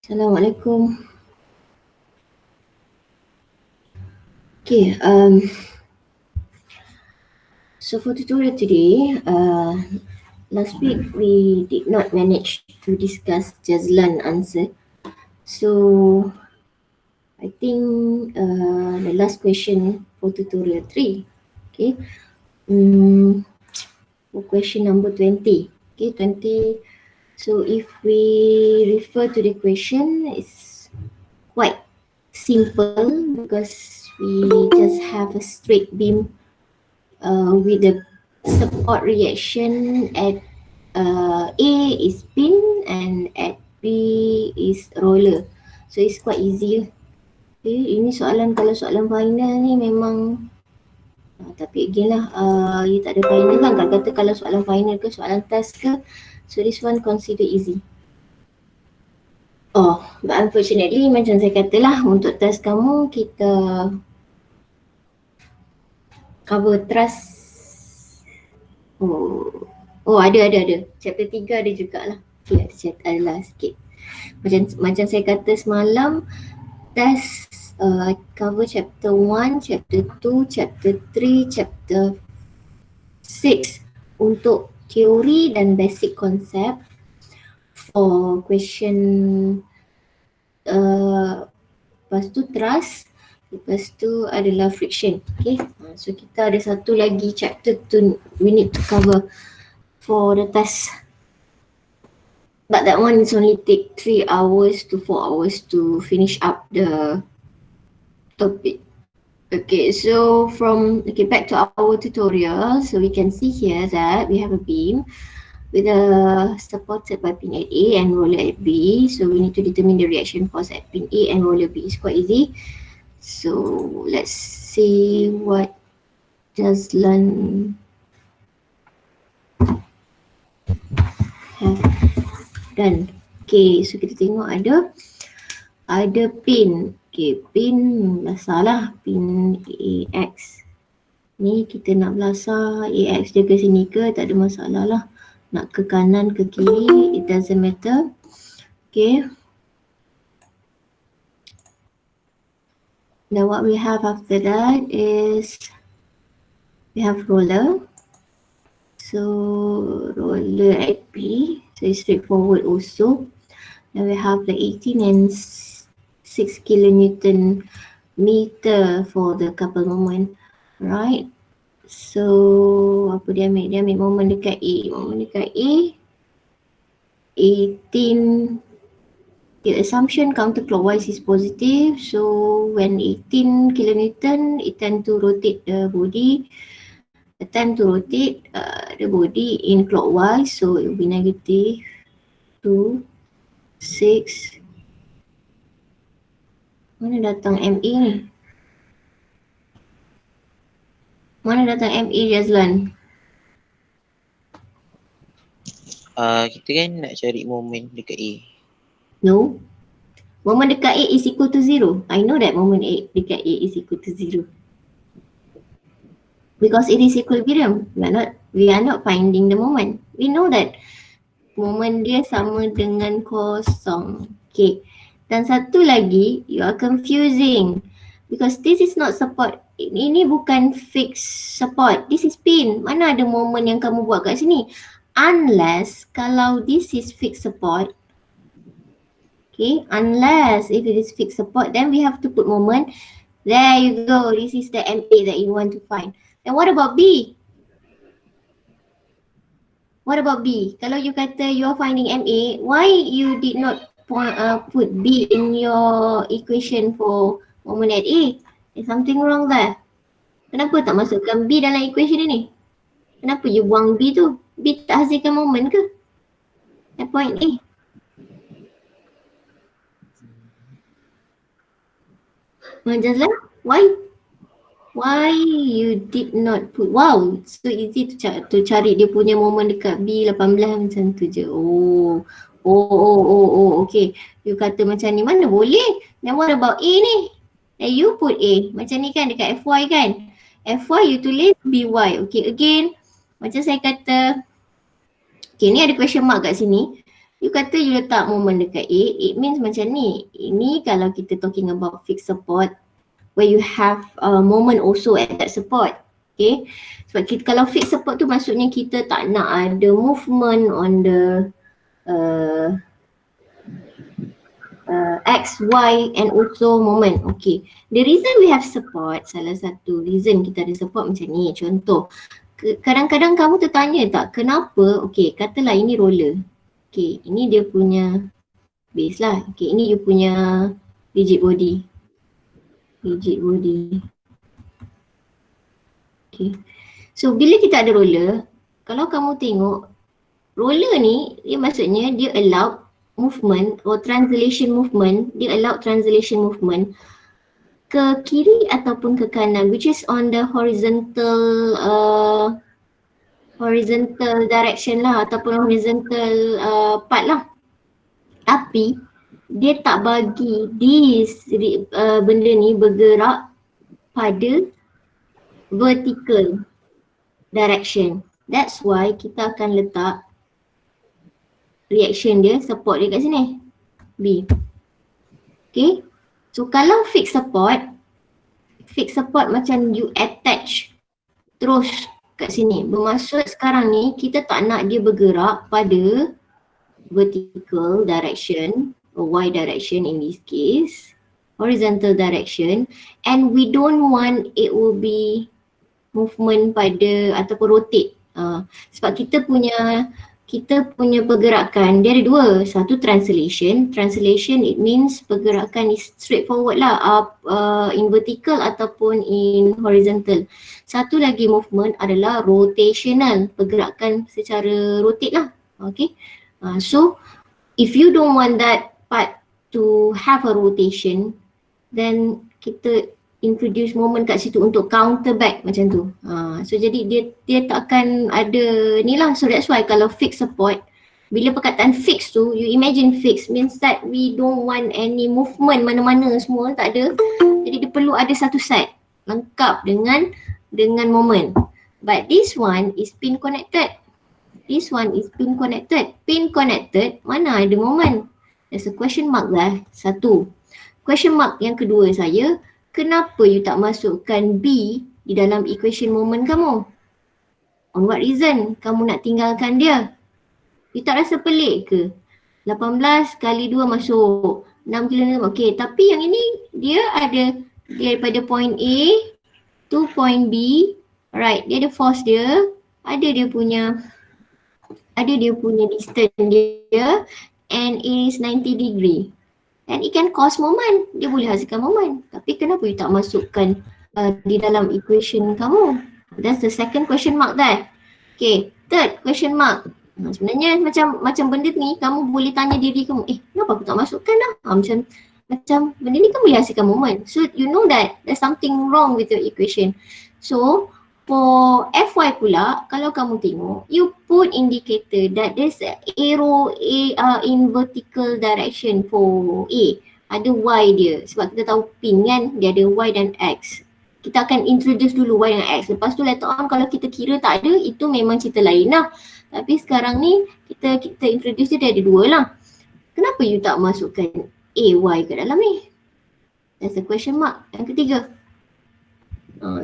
Assalamualaikum. Okay, so for tutorial today, last week we did not manage to discuss Jazlan answer. So I think the last question for tutorial 3. Okay, for question number 20. Okay, 20. So if we refer to the question, it's quite simple because we just have a straight beam with the support reaction at A is spin and at B is roller. So it's quite easy. Okay, ini soalan, kalau soalan final ni memang tapi again lah, you tak ada final kan, kalau kata kalau soalan final ke soalan test ke, so this one consider easy. Oh, but unfortunately macam saya katalah, untuk test kamu kita cover trust. Oh ada. Chapter 3 ada jugalah. Okay, ada chapter adalah sikit. Macam saya kata semalam, test cover chapter 1, chapter 2, chapter 3, chapter 6 untuk teori dan basic concept. For question lepas tu trust, lepas tu adalah friction. Okay, so kita ada satu lagi chapter tu we need to cover for the test, but that one is only take 3 hours to 4 hours to finish up the topic. Okay, so back to our tutorial. So we can see here that we have a beam with a supported by pin at A and roller at B. So we need to determine the reaction force at pin A and roller B. It's quite easy. So let's see what Jazlan have done. Okay, so kita tengok ada pin. Okay, pin belasah pin AX. Ni kita nak belasah AX dia ke sini ke, tak ada masalah lah. Nak ke kanan ke kiri, it doesn't matter. Okay. Now what we have after that is we have roller. So roller at B, so it's straightforward also. Then we have the 18 and 6 kilonewton meter for the couple moment, right? So apa dia ambil? Dia ambil moment dekat A. Moment dekat A 18. The assumption counterclockwise is positive. So when 18 kilonewton, it tend to rotate the body. It tend to rotate the body in clockwise. So it will be negative 2, 6. Mana datang MA ni? Mana datang MA, Jazlan? Kita kan nak cari moment dekat A. No. Moment dekat A is equal to 0. I know that moment A dekat A is equal to 0. Because it is equilibrium. We are not finding the moment. We know that moment dia sama dengan kosong. Okay. Dan satu lagi, you are confusing. Because this is not support. Ini bukan fixed support. This is pin. Mana ada moment yang kamu buat kat sini? Unless kalau this is fixed support. Okay. Unless if it is fixed support, then we have to put moment. There you go. This is the MA that you want to find. And what about B? What about B? Kalau you kata you are finding MA, why you did not put B in your equation for moment at A? There's something wrong there. Kenapa tak masukkan B dalam equation ini? Kenapa you buang B tu? B tak hasilkan moment ke? At point A. Jazlan, why? Why you did not put? Wow, so easy to cari dia punya moment dekat B18 macam tu je. Oh, okay. You kata macam ni, mana boleh? Then what about A ni? You put A. Macam ni kan dekat FY kan? FY you tulis BY. Okay, again. Macam saya kata, okay, ni ada question mark kat sini. You kata you letak moment dekat A, it means macam ni. Ini kalau kita talking about fixed support, where you have moment also at that support. Okay, sebab kita, kalau fixed support tu maksudnya kita tak nak ada movement on the X, Y and also moment. Okay, the reason we have support, salah satu reason kita ada support macam ni. Contoh, kadang-kadang kamu tertanya tak kenapa, okay katalah ini roller. Okay, ini dia punya base lah. Okay, ini you punya rigid body. Rigid body. Okay, so bila kita ada roller, kalau kamu tengok roller ni, dia maksudnya dia allow movement or translation movement, dia allow translation movement ke kiri ataupun ke kanan, which is on the horizontal direction lah ataupun horizontal part lah. Tapi dia tak bagi benda ni bergerak pada vertical direction. That's why kita akan letak reaction dia, support dia kat sini, B. Okay, so kalau fixed support macam you attach terus kat sini. Bermaksud sekarang ni kita tak nak dia bergerak pada vertical direction or Y direction in this case, horizontal direction, and we don't want it will be movement pada ataupun rotate. Sebab kita punya pergerakan dia ada dua. Satu translation it means pergerakan is straightforward lah, in vertical ataupun in horizontal. Satu lagi movement adalah rotational, pergerakan secara rotate lah. Okay, so if you don't want that part to have a rotation, then kita introduce moment kat situ untuk counter back macam tu. So jadi dia takkan ada ni lah. So that's why kalau fixed support, bila perkataan fix tu, you imagine fix means that we don't want any movement mana-mana, semua tak ada. Jadi dia perlu ada satu side lengkap dengan moment. But this one is pin connected. This one is pin connected. Pin connected, mana ada moment? There's a question mark lah. Satu. Question mark yang kedua saya, kenapa you tak masukkan B di dalam equation moment kamu? On what reason kamu nak tinggalkan dia? You tak rasa pelik ke? 18 kali 2 masuk 6 km. Okay, tapi yang ini dia ada daripada point A to point B. Right, dia ada force dia, ada dia punya distance dia, and it is 90 degree. And it can cause moment, dia boleh hasilkan moment. Tapi kenapa you tak masukkan di dalam equation kamu? That's the second question mark there. Okay, third question mark. Sebenarnya macam benda ni kamu boleh tanya diri kamu, kenapa aku tak masukkan lah? Macam benda ni kan boleh hasilkan moment. So you know that there's something wrong with your equation. So for FY pula, kalau kamu tengok, you put indicator that there's arrow in vertical direction for A. Ada Y dia, sebab kita tahu pin kan, dia ada Y dan X. Kita akan introduce dulu Y dan X. Lepas tu later on kalau kita kira tak ada, itu memang cerita lain lah. Tapi sekarang ni kita introduce dia ada dua lah. Kenapa you tak masukkan A, Y ke dalam ni? That's the question mark. Yang ketiga.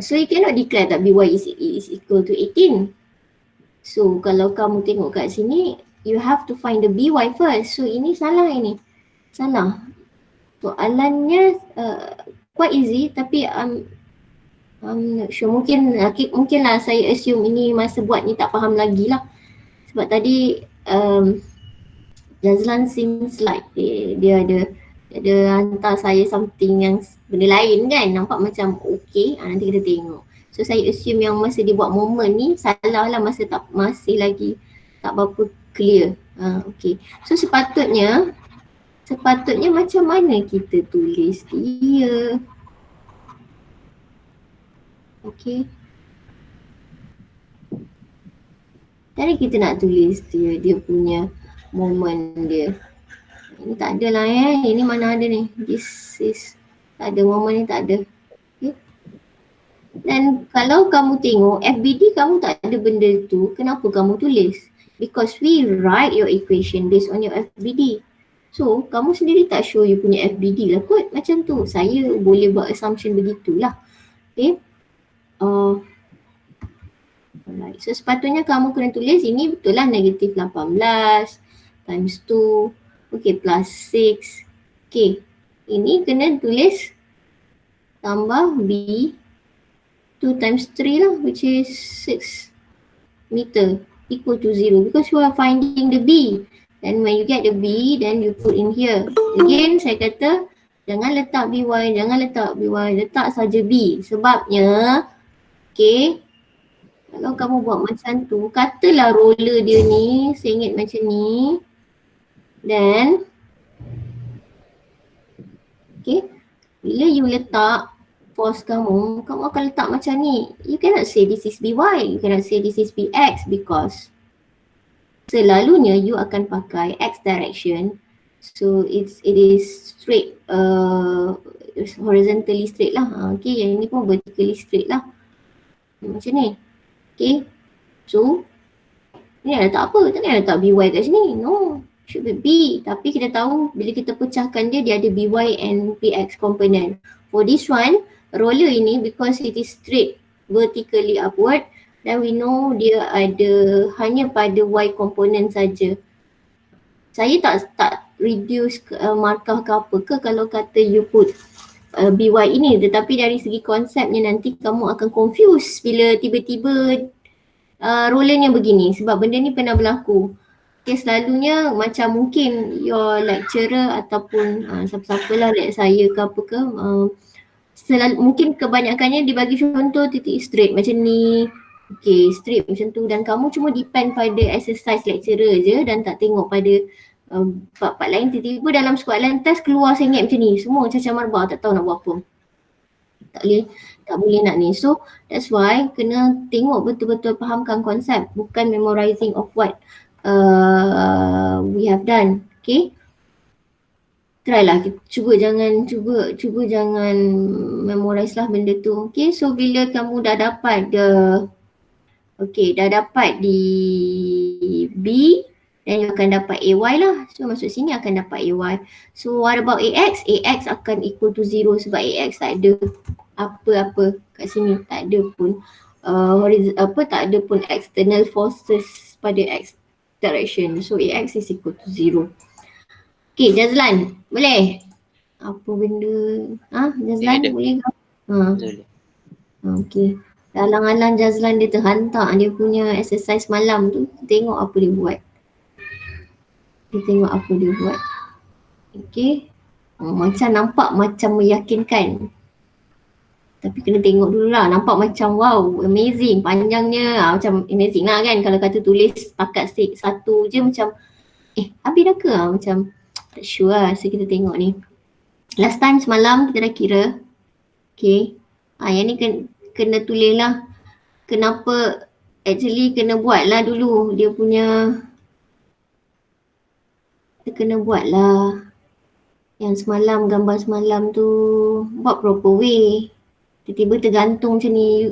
So you cannot declare that BY is equal to 18. So kalau kamu tengok kat sini, you have to find the BY first. So ini salah ini. Salah. Soalannya quite easy tapi I'm not sure. Mungkinlah saya assume ini masa buat ni tak faham lagi lah. Sebab tadi Jazlan seems like dia ada hantar saya something yang benda lain kan, nampak macam okay, nanti kita tengok. So saya assume yang masa dia buat moment ni salah lah, masih lagi tak berapa clear. Okay, so sepatutnya macam mana kita tulis dia? Okay, tadi kita nak tulis dia punya moment dia. Ini tak ada lah ini mana ada ni, this is tak ada, moment ni tak ada. Okay. Dan kalau kamu tengok FBD kamu tak ada benda tu, kenapa kamu tulis? because we write your equation based on your FBD. So kamu sendiri tak show you punya FBD lah kot macam tu. Saya boleh buat assumption begitulah. Okay. Alright. So sepatutnya kamu kena tulis ini betul lah negatif 18 times 2. Okay, plus 6. Okay. Ini kena tulis tambah B 2 times 3 lah, which is 6 meter equal to 0 because you are finding the B. And when you get the B, then you put in here. Again, saya kata jangan letak BY, jangan letak BY, letak saja B. Sebabnya, okay, kalau kamu buat macam tu, katalah roller dia ni sengit macam ni. Then, okay, bila you letak force kamu akan letak macam ni. You cannot say this is BY, you cannot say this is BX because selalunya you akan pakai X direction. So it is straight, horizontally straight lah. Okay, yang ni pun vertically straight lah. Macam ni. Okay, so ni ada letak apa? Tak ada letak BY kat sini. No, should be B. Tapi kita tahu bila kita pecahkan dia ada BY and BX component. For this one, roller ini because it is straight vertically upward, then we know dia ada hanya pada Y component saja. Saya tak reduce markah ke apa ke kalau kata you put BY ini, tetapi dari segi konsepnya nanti kamu akan confuse bila tiba-tiba rollernya begini sebab benda ni pernah berlaku. Okay, selalunya macam mungkin your lecturer ataupun siapa-siapa lah, like saya ke apa ke, mungkin kebanyakannya dibagi contoh titik straight macam ni. Okay, straight macam tu dan kamu cuma depend pada exercise lecturer je dan tak tengok pada part-part lain. Tiba-tiba dalam soalan test keluar sengit macam ni, semua cacah marbah, tak tahu nak buat apa. Tak boleh nak ni. So that's why kena tengok betul-betul fahamkan konsep, bukan memorizing of what we have done. Okay, try lah, cuba jangan memorize lah benda tu. Okay, so bila kamu dah dapat dah dapat di B, then you akan dapat AY lah. So masuk sini akan dapat AY. So what about AX? AX akan equal to 0 sebab AX tak ada apa-apa kat sini. Tak ada pun tak ada pun external forces pada X direction. So AX is equal to 0. Okay, Jazlan, boleh? Apa benda? Jazlan boleh ke? Boleh. Okay. Alang-alang Jazlan dia terhantar dia punya exercise malam tu. Tengok apa dia buat. Okay. Macam nampak macam meyakinkan. Tapi kena tengok dulu lah. Nampak macam wow, amazing. Panjangnya macam amazing lah kan. Kalau kata tulis setakat satu je macam habis dah ke? Macam tak sure lah. So kita tengok ni. Last time semalam kita dah kira. Okay. Yang ni kena tulis lah. Kenapa actually kena buat lah dulu dia punya. Kita kena buat lah yang semalam, gambar semalam tu buat proper way. Tiba-tiba tergantung macam ni.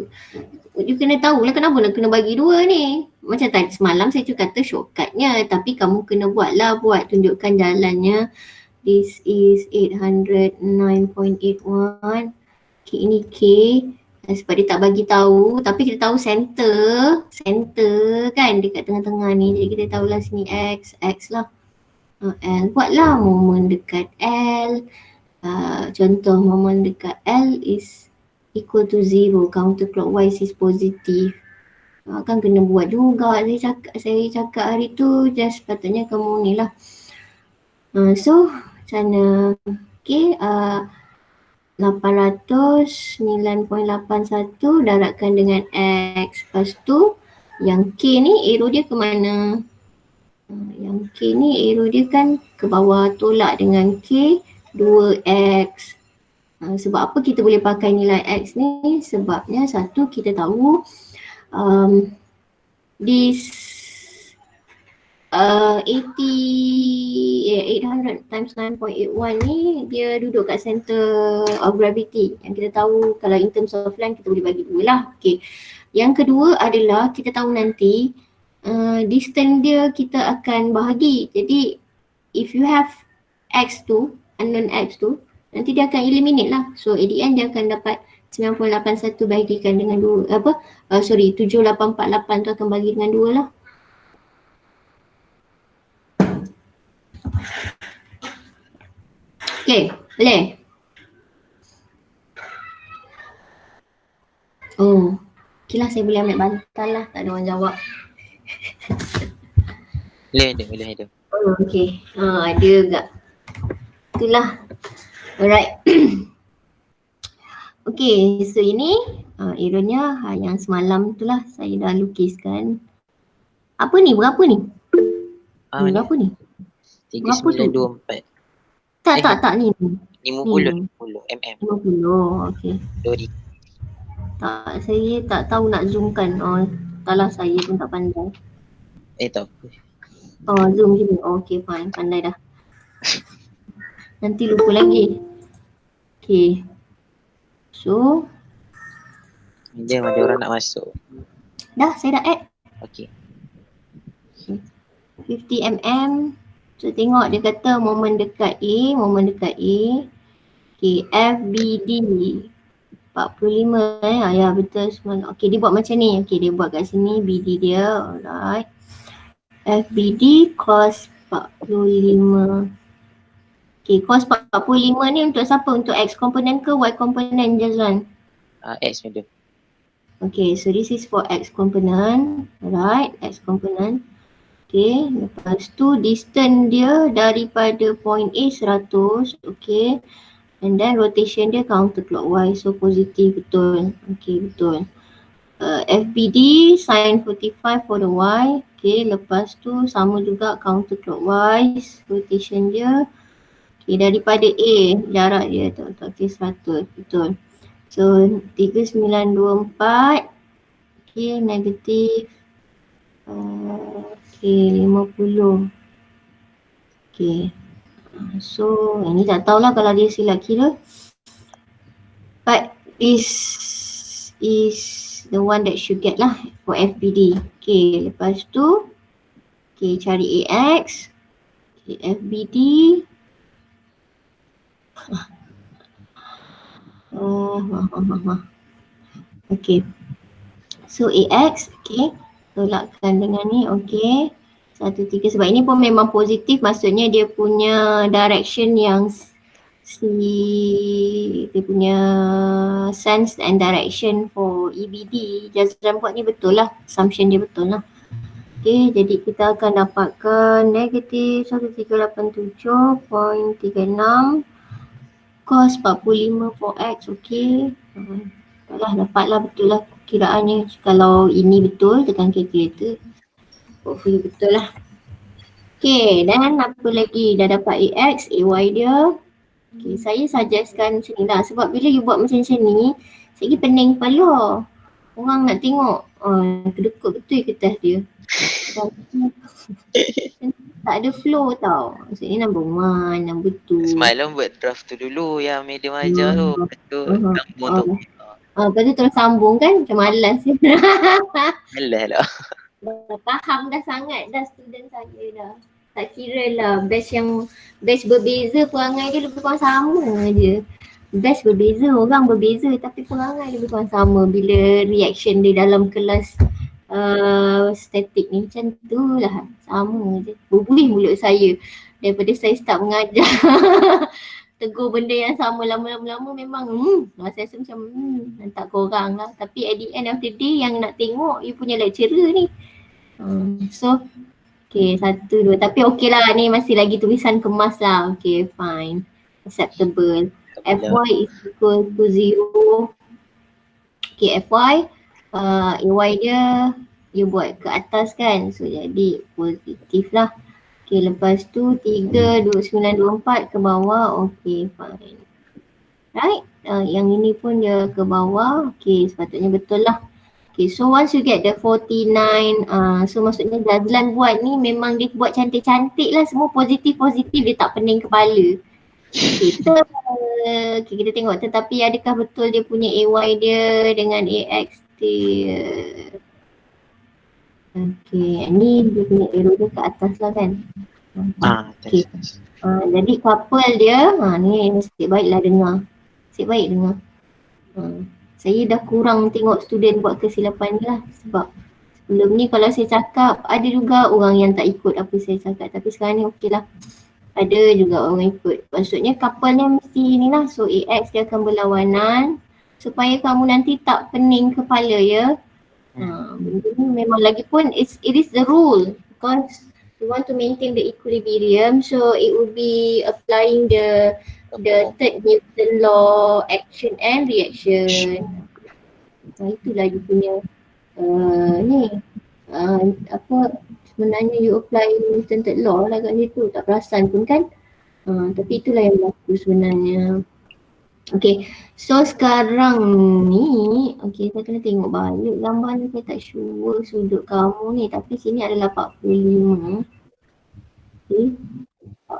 You kena tahu lah kenapa nak kena bagi dua ni. Macam tadi semalam saya cakap kata shortcutnya, tapi kamu kena buat tunjukkan jalannya. This is 809.81. Okay, ini K. Sebab dia tak bagi tahu, tapi kita tahu center kan dekat tengah-tengah ni. Jadi kita tahulah sini X lah. L, buatlah moment dekat L. Contoh moment dekat L is equal to 0, counterclockwise is positive. Kan kena buat juga. Saya cakap hari tu just patutnya kamu ni lah. So macam mana? Okay, 809.81 darabkan dengan X. Lepas tu yang K ni arrow dia ke mana? Yang K ni arrow dia kan ke bawah, tolak dengan K 2X. Sebab apa kita boleh pakai nilai X ni? Sebabnya satu, kita tahu this 800 times 9.81 ni dia duduk kat center of gravity. Yang kita tahu kalau in terms of length kita boleh bagi dua lah. Okay. Yang kedua adalah kita tahu nanti distance dia kita akan bahagi. Jadi if you have X2, unknown X2, nanti dia akan eliminate lah. So at the end dia akan dapat 981 bahagikan dengan 2, 7848 tu akan bagi dengan 2 lah. Okay, boleh? Oh, okay lah, saya boleh ambil bantal lah, tak ada orang jawab. Boleh ada. Oh, okay. Ada agak. Itulah. Alright. Okay, so ini errornya yang semalam tu lah saya dah lukiskan. Apa ni? Berapa ni? Berapa ni? 3924. Tak ni. 50 mm. 50, okay. Sorry. Tak, saya tak tahu nak zoomkan. Salah saya pun tak pandai. Tak apa. Zoom je ni. Okay, fine. Pandai dah. Nanti lupa lagi. Okay. So. Jom, ada orang nak masuk. Dah, saya dah add. Okay. 50 mm. So tengok dia kata moment dekat A. Okay, FBD 45 ya betul semua. Okay, dia buat macam ni. Okay, dia buat kat sini BD dia. Alright. FBD cos 45. Okay, cos 45 ni untuk siapa? Untuk X component ke Y component, Jazwan? X madam. Okay, so this is for X component. Alright, X component. Okay, lepas tu distance dia daripada point A 100. Okay, and then rotation dia counterclockwise, so positif, betul. Okay, betul. FBD sin 45 for the Y. Okay, lepas tu sama juga counterclockwise, rotation dia. Okay, daripada A, jarak dia tu, okay, 100, betul. So 3924. Okay, negatif. Okay, 50. Okay. So, ini tak tahulah kalau dia silap kira. But this is the one that should get lah for FBD. Okay, lepas tu. Okay, cari AX. Okay, FBD. Okay. So, AX. Okay. Tolakkan dengan ni, okay. 1, 3, sebab ini pun memang positif, maksudnya dia punya direction yang dia punya sense and direction for EBD. Jazran buat ni betul lah, assumption dia betul lah. Okay, jadi kita akan dapatkan negatif 1387.36 cos 45 for X, okay. Dapatlah betul lah kiraannya. Kalau ini betul, tekan calculator. Hopefully betul lah. Okay, dan apa lagi? Dah dapat AX, AY dia. Okay, saya suggestkan macam ni lah. Sebab bila you buat macam ni, saya pergi pening kepala. Orang nak tengok, kedekut betul kertas dia. Tak ada flow tau. Maksudnya number 1, number 2. Semalam buat draft tu dulu yang medium ajar tu. Lepas tu sambung tu. Lepas tu terus sambung kan, macam malas. Malas lah. Faham dah sangat dah student saya dah. Tak kira lah batch berbeza, perangai dia lebih kurang sama je. Batch berbeza, orang berbeza tapi perangai lebih kurang sama bila reaction dia dalam kelas statik ni. Macam tu lah, sama je. Berbuih mulut saya daripada saya start mengajar. Tegur benda yang sama lama-lama memang saya rasa macam nantak korang lah. Tapi at the end of the day yang nak tengok you punya lecturer ni. So okay, 1, 2. Tapi okay lah, ni masih lagi tulisan kemas lah. Okay, fine. Acceptable. FY is equal to 0. Okay, FY AY dia you buat ke atas kan, so jadi positif lah. Okay, lepas tu 32924 ke bawah. Okay, fine. Right, yang ini pun dia ke bawah. Okay, sepatutnya betul lah. Okay, so once you get the 49, so maksudnya Jazlan buat ni memang dia buat cantik-cantik lah, semua positif-positif, dia tak pening kepala. Kita tengok tetapi adakah betul dia punya AY dia dengan AX dia. Okey, ni dia punya arrow dia kat atas lah kan. Okey. Jadi couple dia, ni nasib baiklah dengar. Nasib baik dengar. Saya dah kurang tengok student buat kesilapan ni lah sebab sebelum ni kalau saya cakap ada juga orang yang tak ikut apa saya cakap, tapi sekarang ni okey lah. Ada juga orang ikut. Maksudnya couple ni mesti ni lah. So AX dia akan berlawanan supaya kamu nanti tak pening kepala ya. Benda ni memang lagi pun it is the rule because we want to maintain the equilibrium, so it will be applying the third Newton law, action and reaction. Itulah you punya ni apa sebenarnya you apply Newton third law lah kat situ, tak perasan pun kan. Tapi itulah yang berlaku sebenarnya. Okay, so sekarang ni, okay saya kena tengok balik gambar ni, saya tak sure sudut kamu ni, tapi sini adalah 45. Okay,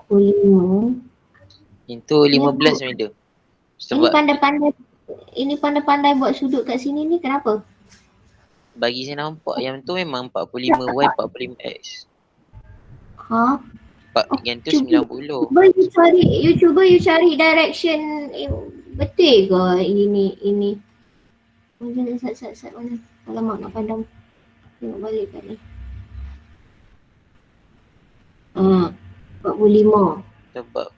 45. Itu 15 meter. Sebab ini pandai-pandai buat sudut kat sini ni, kenapa? Bagi saya nampak yang tu memang 45Y 45X. Yang tu 90. Cuba you cari direction betul ke ini. Mana sat mana? Alamak nak pandang. Tengok balik kat ni. 45. Sebab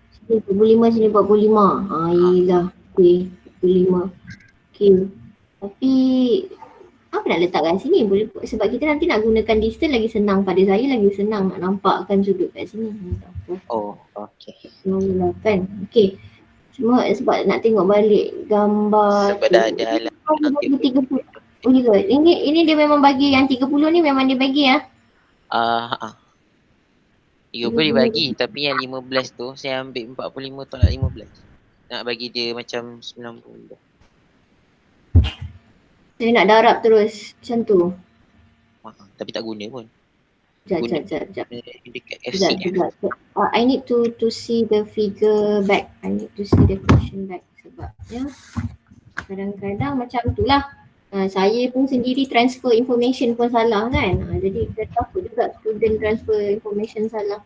45 sini 45. Yelah. Okay, 45. Okay. Tapi apa nak letak kat sini? Boleh, sebab kita nanti nak gunakan distance lagi senang. Pada saya lagi senang nak nampakkan sudut kat sini. Okay. Mula kan. Okay. Cuma sebab nak tengok balik gambar. Sebab dah ada alam. 30. Boleh ke? Ini dia memang bagi yang 30 ni memang dia bagi ya? 30 dibagi, tapi yang 15 tu saya ambil 45 tolak 15. Nak bagi dia macam 90. Saya nak darab terus macam tu. Tapi tak guna pun. Sekejap. Dekat FC Sekejap. I need to see the figure back. I need to see the question back sebab ya kadang-kadang macam tu lah. Saya pun sendiri transfer information pun salah kan. Jadi saya takut juga student transfer information salah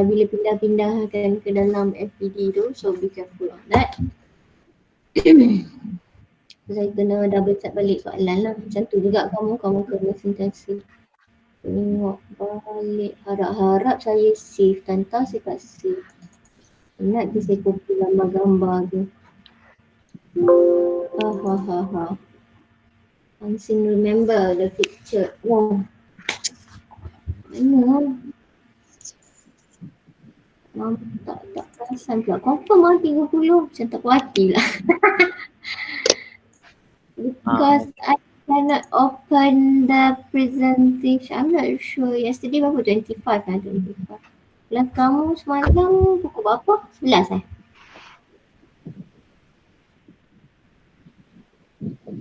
bila pindah-pindahkan ke dalam FPD tu. So be careful on that. Saya kena double check balik soalan lah. Macam tu juga kamu kena sentiasa tengok balik. Harap-harap saya save. Tanta saya tak save. Ingat dia saya copy gambar-gambar tu. Unseen remember the picture. Mana? Tak perasan pula. Confirm lah 30. Macam tak puas hati lah. Because I cannot open the presentation. I'm not sure. Yesterday berapa? 25 kan? 25. Lah kamu semalam pukul berapa? 11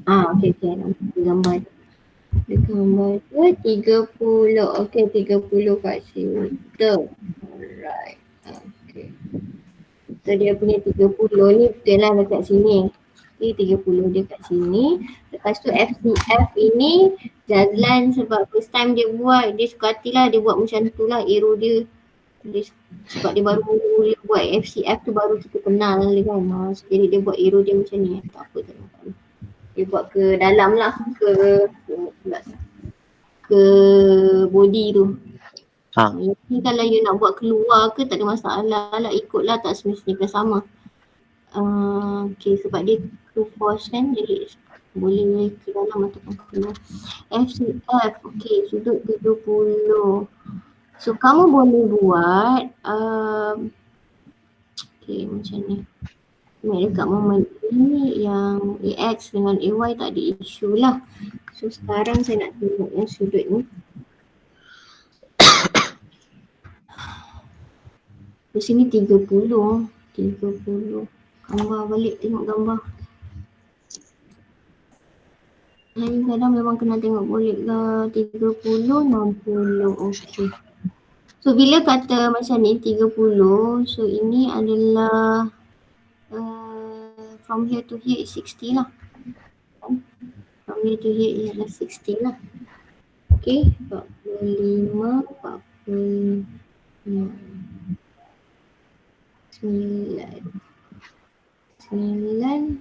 Okay. Nampak gambar. Gambar tu 30. Okay, 30 kat situ. Alright. Okay. So dia punya 30 ni betul lah dekat sini. Okay, 30 dia kat sini. Lepas tu FCF ini Jazlan sebab first time dia buat, dia suka hatilah dia buat macam tu lah arrow dia. Sebab dia baru mula buat FCF tu baru kita kenal dia kan. Jadi dia buat arrow dia macam ni. Tak apa. Dia buat ke dalam lah, ke body tu. Ni kalau you nak buat keluar ke tak ada masalah lah, ikutlah, tak semestinya sama. Okay, sebab dia two force kan, jadi boleh ke dalam ataupun keluar. FCF, okay, sudut 70. So kamu boleh buat okay macam ni. Dekat moment ini yang AX dengan AY tak ada isu lah. So sekarang saya nak tengok yang sudut ni. Di sini 30. Gambar balik, tengok gambar. Kadang memang kena tengok balik lah. 30, 60, okay. So bila kata macam ni 30, so ini adalah from here to here is 60 lah. From here to here is 60 lah. Okay, 45, 46, 90.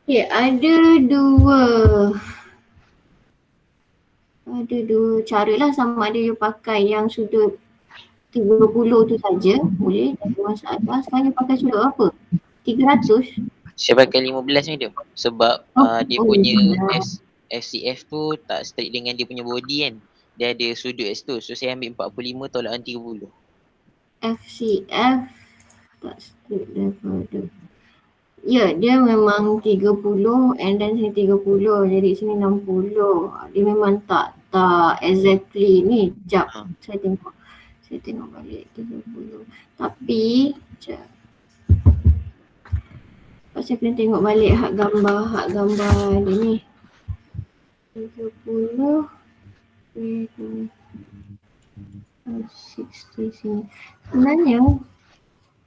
Okay, ada dua cara lah, sama ada you pakai yang sudut 30 tu saja, boleh, tak ada masalah. Sekarang you pakai sudut apa? 300? Saya pakai 15 medium sebab dia punya FCF tu tak strict dengan dia punya body kan. Dia ada sudut kat situ. So saya ambil 45 tolakan 30. FCF tak straight daripada. Ya, dia memang 30 and then sini 30, jadi sini 60. Dia memang tak exactly ni. Sekejap, saya tengok balik 30. Tapi, sekejap. Saya kena tengok balik hak gambar dia ni. 30 60 sini. Sebenarnya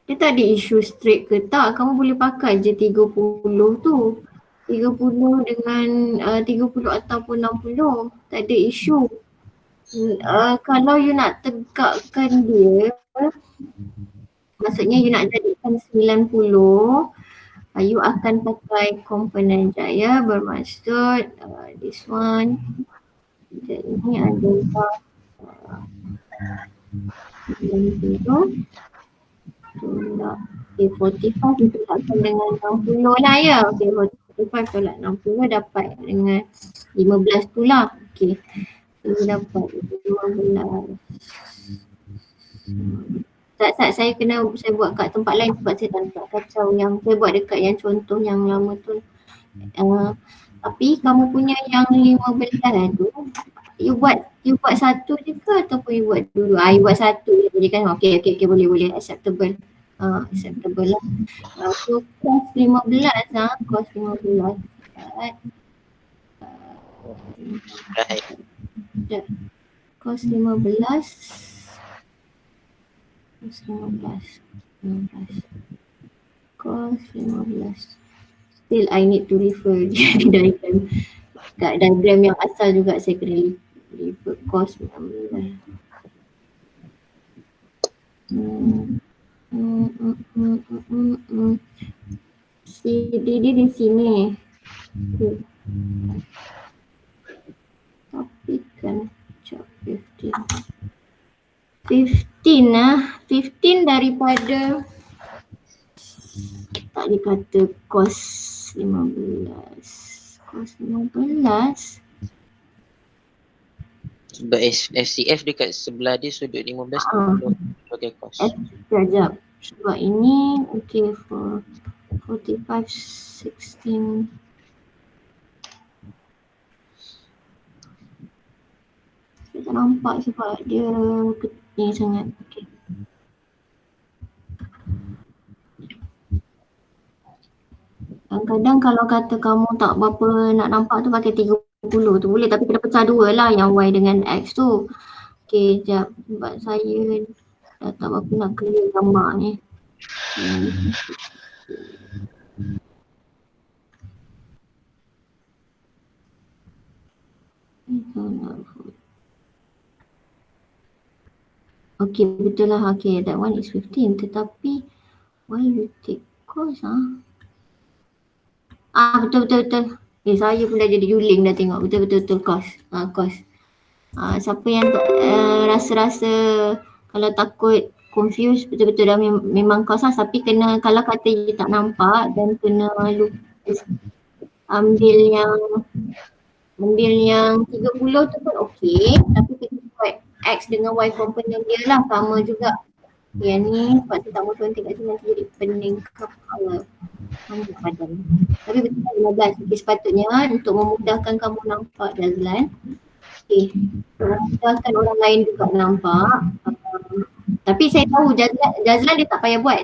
dia tak ada isu straight ke tak, kamu boleh pakai je 30 tu. 30 dengan 30 ataupun 60, tak ada isu. Kalau you nak tegakkan dia, maksudnya you nak jadikan 90, you akan pakai komponen Jaya, bermaksud this one. Ini adalah 90 tolak 45 itu akan dengan 60 lah ya. 45 tolak 60 dapat dengan 15 tu lah. Okay, ini dapat 15. Saya buat kat tempat lain sebab saya tak nak kacau yang saya buat dekat yang contoh yang lama tu. Tapi kamu punya yang 15 tu, you buat satu je ke ataupun you buat dulu? You buat satu je kan? Okay, boleh, acceptable. Acceptable lah. So cos 15 cos 15. Cos 15. Cos 15. Still I need to refer di diagram. Kat diagram yang asal juga saya kena refer cos 15. Dia di sini. Tapi kan 15 daripada tak dikata cos 15. Cos 15 sebab FCF dekat sebelah dia sudut 15 tu sebagai cos. Sekejap. Sebab ini okay for 45, 16. Saya tak nampak sebab dia ni sangat. Okay. Kadang-kadang kalau kata kamu tak berapa nak nampak tu pakai 30 tu boleh, tapi kena pecah dua lah yang Y dengan X tu. Okay, sekejap sebab saya dah tak berapa nak clear gambar ni. Okay, betul lah. Okay, that one is 15. Tetapi why you take cos betul. Saya pun dah jadi juling dah tengok. Betul cos. Cos. Siapa yang rasa-rasa kalau takut confused, betul-betul dah memang cos lah. Tapi kena, kalau kata you tak nampak dan kena ambil yang 30 tu pun okey, tapi kena buat X dengan Y komponen dia lah, sama juga. Yang ni sebab saya tak mau contek kat sini nanti jadi pening kepala badan. Tapi betul 15. Okay, sepatutnya untuk memudahkan kamu nampak Jazlan. Okay, memudahkan orang lain juga nampak. Tapi saya tahu Jazlan dia tak payah buat.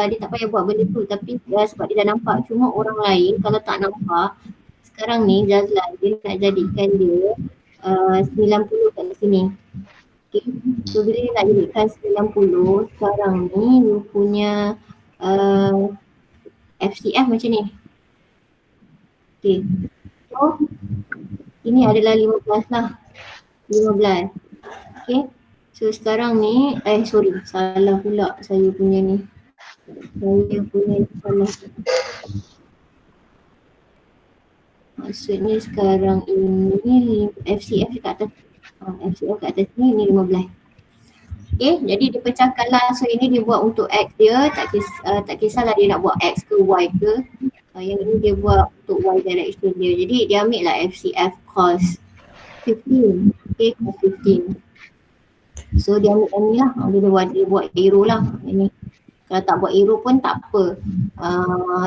Dia tak payah buat benda tu, tapi sebab dia dah nampak. Cuma orang lain kalau tak nampak, sekarang ni Jazlan dia nak jadikan dia 90 kat sini. Okay. So bila dia nak jadikan 90, sekarang ni you punya FCF macam ni. Okay. So ini adalah 15 lah. 15. Okay. So sekarang ni, sorry, salah pula saya punya ni. Saya punya salah. Maksudnya sekarang ini FCF kat atas. FCF kat atas ni 15. Okay, jadi dia pecahkanlah. So ini dia buat untuk X dia, tak kisahlah dia nak buat X ke Y ke. Yang ini dia buat untuk Y direction dia. Jadi dia ambil lah FCF cos 15. Okay, cos 15. So dia ambil yang ni lah. Dia buat arrow lah. Ini. Kalau tak buat arrow pun tak apa.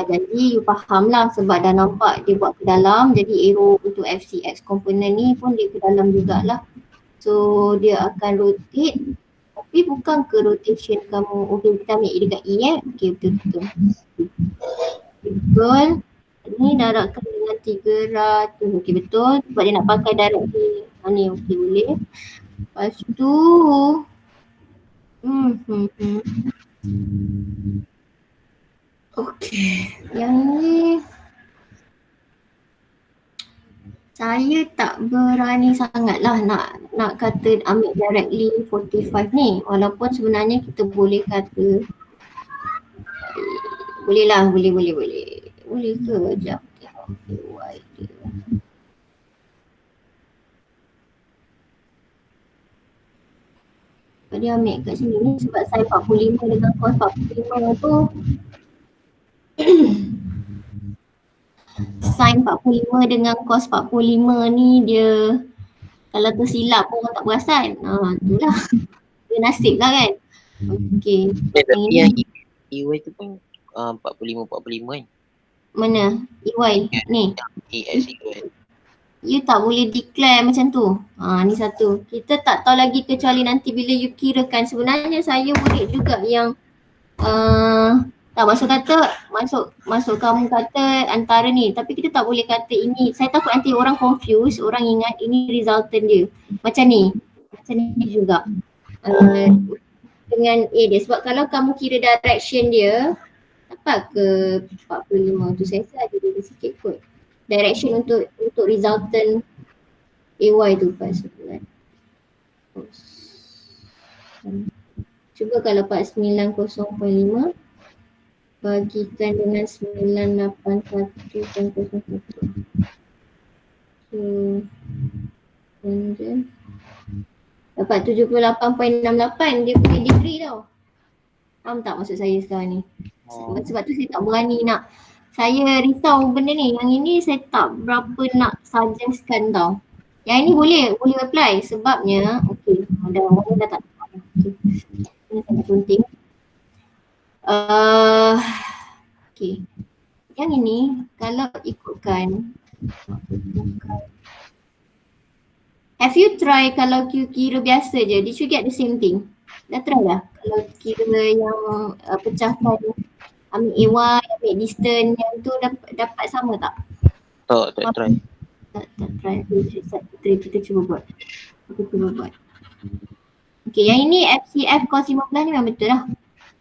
Jadi you faham lah sebab dah nampak dia buat ke dalam. Jadi arrow untuk FCX component ni pun dia ke dalam jugalah. So dia akan rotate. Tapi bukan ke rotation kamu, okay kita ambil dekat E okay betul-betul. Betul. Ini darabkan dengan 300, okay betul. Sebab dia nak pakai darab ni, okay boleh. Lepas tu okay, yang ni saya tak berani sangat lah nak kata ambil directly 45 ni. Walaupun sebenarnya kita boleh kata boleh lah, boleh. Boleh ke? Sekejap. Y dia. Dia ambil kat sini ni sebab sin 45 dengan cos 45 tu sin 45 dengan cos 45 ni dia kalau tersilap pun orang tak perasan. Itulah. Dia nasib lah kan. Okay. Tapi yang EY tu pun 45 kan? Mana? EY ni? EY. You tak boleh declare macam tu. Ni satu. Kita tak tahu lagi kecuali nanti bila you kirakan. Sebenarnya saya boleh juga yang tak masuk kamu kata antara ni, tapi kita tak boleh kata ini. Saya takut nanti orang confuse, orang ingat ini resultant dia. Macam ni juga dengan A dia. Sebab kalau kamu kira direction dia, apa ke 45 tu saya rasa ada sikit kot. Direction untuk resultant AY tu pas bulan. Cuba kalau 490.5 bagikan dengan 981.01. So, then dapat 78.68 dia punya degree tau. Faham tak maksud saya sekarang ni? Sebab tu saya tak berani nak. Saya risau benda ni. Yang ini saya tak berapa nak suggestkan tau. Yang ini boleh apply sebabnya okay, orang dah tak tahu. Okay. Ini sangat penting. Okay. Yang ini kalau ikutkan, have you try kalau kira biasa je, did you get the same thing? Dah try lah kalau kira yang pecahkan ambil AY, ambil distance yang tu dapat sama tak? Tak try. Tak try. Kita cuba buat. Okay, yang ini FCF cos 15 ni memang betul lah.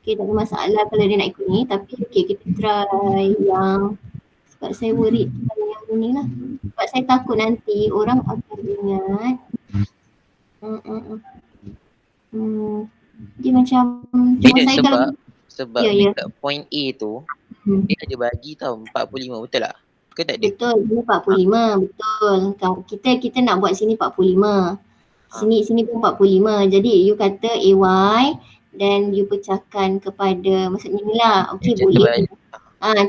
Okay, tak ada masalah kalau dia nak ikut ni. Tapi okay, kita try yang sebab saya worried yang ni lah. Sebab saya takut nanti orang akan ingat dia macam sebab dekat point A tu dia ada bagi tau 45, betul tak? Ke tak ada? Betul, ini 45, betul. Kita nak buat sini 45. Sini pun 45. Jadi you kata AY dan you pecahkan kepada maksudnya ni lah. Okey boleh.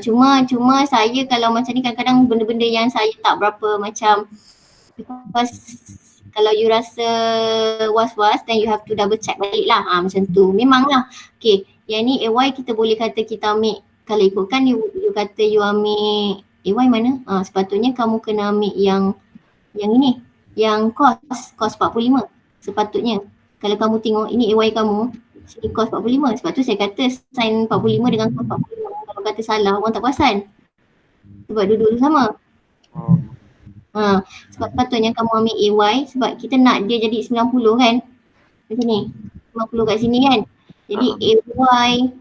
Cuma saya kalau macam ni kadang-kadang benda-benda yang saya tak berapa macam, because kalau you rasa was-was then you have to double check balik lah. Macam tu. Memanglah. Okay. Yang ni AY kita boleh kata kita ambil, kalau ikutkan you kata you ambil AY mana? Sepatutnya kamu kena ambil yang ini. Yang cos 45 sepatutnya. Kalau kamu tengok ini AY kamu, sini cos 45. Sebab tu saya kata sin 45 dengan cos 45. Kalau kata salah orang tak perasan. Sebab duduk sama. Sebab patutnya kamu ambil AY sebab kita nak dia jadi 90 kan. Macam ni. 50 kat sini kan. Jadi AY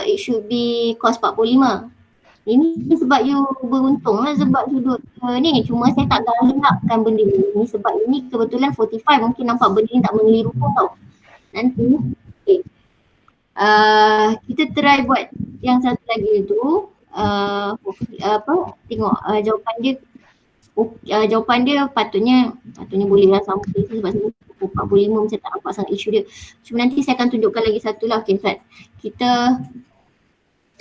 it should be cos 45. Ini sebab you beruntung lah sebab sudut ni. Cuma saya tak galakkan benda ni sebab ini kebetulan 45 mungkin nampak benda ni tak mengeliru pun tau. Nanti okay. Kita try buat yang satu lagi tu tengok jawapan dia. Jawapan dia patutnya boleh lah sama sebab saya 45 macam tak nampak sangat isu dia. Cuma nanti saya akan tunjukkan lagi satu lah. Okay Fat, kita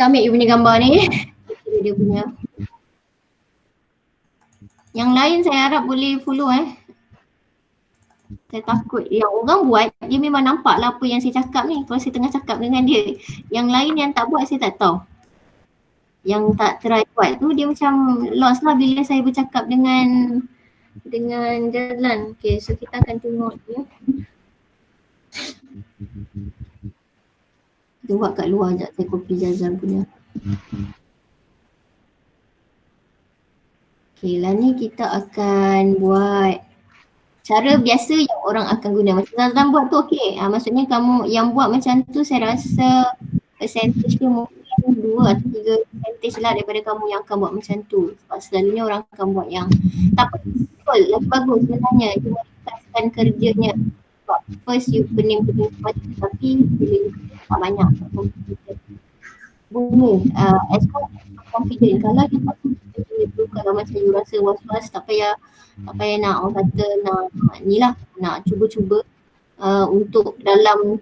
ambil you punya gambar ni. Dia punya. Yang lain saya harap boleh follow Saya takut yang orang buat dia memang nampak lah apa yang saya cakap ni. Kalau saya tengah cakap dengan dia. Yang lain yang tak buat saya tak tahu. Yang tak try buat tu dia macam lost lah bila saya bercakap dengan Jazlan. Okay, so kita akan tengok dia. Kita buat kat luar sekejap, saya copy Jazlan punya. Okay lah ni kita akan buat cara biasa yang orang akan guna. Macam Zazlan buat tu okey. Maksudnya kamu yang buat macam tu saya rasa percentage dia mungkin 2 atau 3% lah daripada kamu yang akan buat macam tu. Sebab selalunya orang akan buat yang tak apa, betul, lagi bagus sebenarnya. Cuma kasihkan kerjanya. Sebab first you pening-pening tapi bila you tak banyak boleh as confident. Kalau you tak confident tu, kalau macam you rasa was-was tak payah nak orang kata nak cuba-cuba untuk dalam